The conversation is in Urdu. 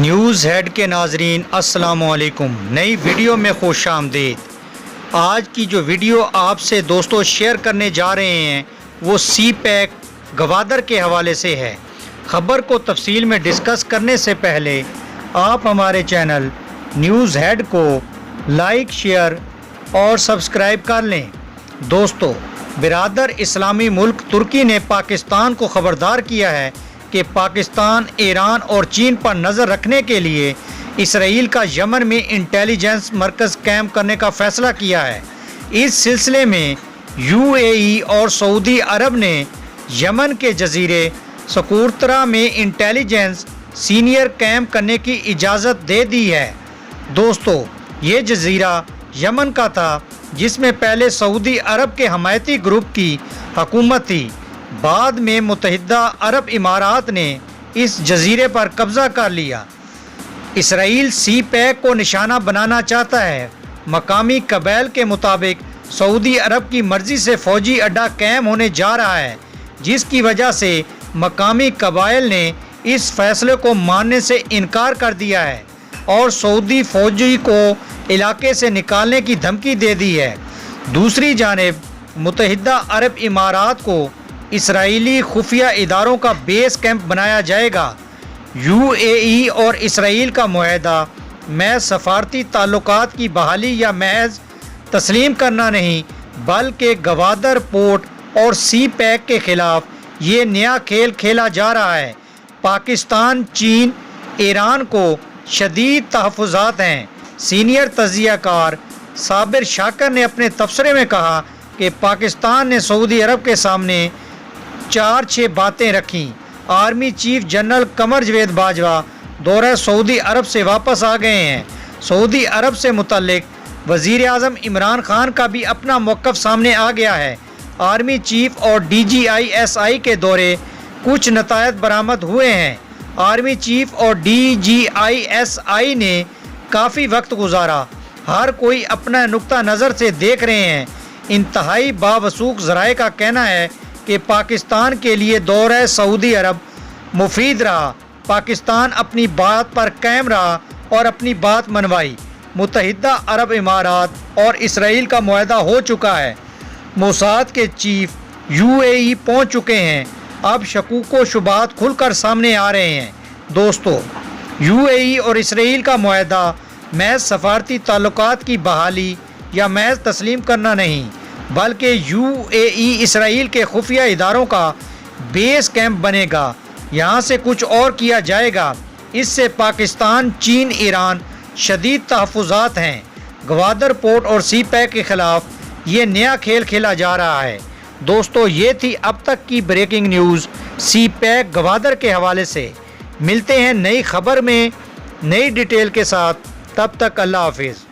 نیوز ہیڈ کے ناظرین السلام علیکم۔ نئی ویڈیو میں خوش آمدید۔ آج کی جو ویڈیو آپ سے دوستو شیئر کرنے جا رہے ہیں وہ سی پیک گوادر کے حوالے سے ہے۔ خبر کو تفصیل میں ڈسکس کرنے سے پہلے آپ ہمارے چینل نیوز ہیڈ کو لائک، شیئر اور سبسکرائب کر لیں۔ دوستو، برادر اسلامی ملک ترکی نے پاکستان کو خبردار کیا ہے کہ پاکستان ایران اور چین پر نظر رکھنے کے لیے اسرائیل کا یمن میں انٹیلیجنس مرکز قائم کرنے کا فیصلہ کیا ہے۔ اس سلسلے میں یو اے ای اور سعودی عرب نے یمن کے جزیرے سقورترا میں انٹیلیجنس سینئر قائم کرنے کی اجازت دے دی ہے۔ دوستو، یہ جزیرہ یمن کا تھا جس میں پہلے سعودی عرب کے حمایتی گروپ کی حکومت تھی۔ بعد میں متحدہ عرب امارات نے اس جزیرے پر قبضہ کر لیا۔ اسرائیل سی پیک کو نشانہ بنانا چاہتا ہے۔ مقامی قبائل کے مطابق سعودی عرب کی مرضی سے فوجی اڈہ قائم ہونے جا رہا ہے، جس کی وجہ سے مقامی قبائل نے اس فیصلے کو ماننے سے انکار کر دیا ہے اور سعودی فوجی کو علاقے سے نکالنے کی دھمکی دے دی ہے۔ دوسری جانب متحدہ عرب امارات کو اسرائیلی خفیہ اداروں کا بیس کیمپ بنایا جائے گا۔ یو اے ای اور اسرائیل کا معاہدہ محض سفارتی تعلقات کی بحالی یا محض تسلیم کرنا نہیں، بلکہ گوادر پورٹ اور سی پیک کے خلاف یہ نیا کھیل کھیلا جا رہا ہے۔ پاکستان، چین، ایران کو شدید تحفظات ہیں۔ سینئر تجزیہ کار صابر شاکر نے اپنے تبصرے میں کہا کہ پاکستان نے سعودی عرب کے سامنے 4-6 باتیں رکھیں۔ Army chief general Qamar Javed Bajwa دورہ سعودی عرب سے واپس آ گئے ہیں۔ سعودی عرب سے متعلق وزیر اعظم عمران خان کا بھی اپنا موقف سامنے آ گیا ہے۔ آرمی چیف اور D G I S I کے دورے کچھ نتائج برآمد ہوئے ہیں۔ آرمی چیف اور D G I S I نے کافی وقت گزارا۔ ہر کوئی اپنا نقطہ نظر سے دیکھ رہے ہیں۔ انتہائی باوثوق ذرائع کا کہنا ہے کہ پاکستان کے لیے دورہ سعودی عرب مفید رہا۔ پاکستان اپنی بات پر قائم رہا اور اپنی بات منوائی۔ متحدہ عرب امارات اور اسرائیل کا معاہدہ ہو چکا ہے۔ موساد کے چیف یو اے ای پہنچ چکے ہیں۔ اب شکوک و شبہات کھل کر سامنے آ رہے ہیں۔ دوستو، یو اے ای اور اسرائیل کا معاہدہ محض سفارتی تعلقات کی بحالی یا محض تسلیم کرنا نہیں، بلکہ یو اے ای اسرائیل کے خفیہ اداروں کا بیس کیمپ بنے گا۔ یہاں سے کچھ اور کیا جائے گا۔ اس سے پاکستان، چین، ایران شدید تحفظات ہیں۔ گوادر پورٹ اور سی پیک کے خلاف یہ نیا کھیل کھیلا جا رہا ہے۔ دوستو، یہ تھی اب تک کی بریکنگ نیوز سی پیک گوادر کے حوالے سے۔ ملتے ہیں نئی خبر میں نئی ڈیٹیل کے ساتھ، تب تک اللہ حافظ۔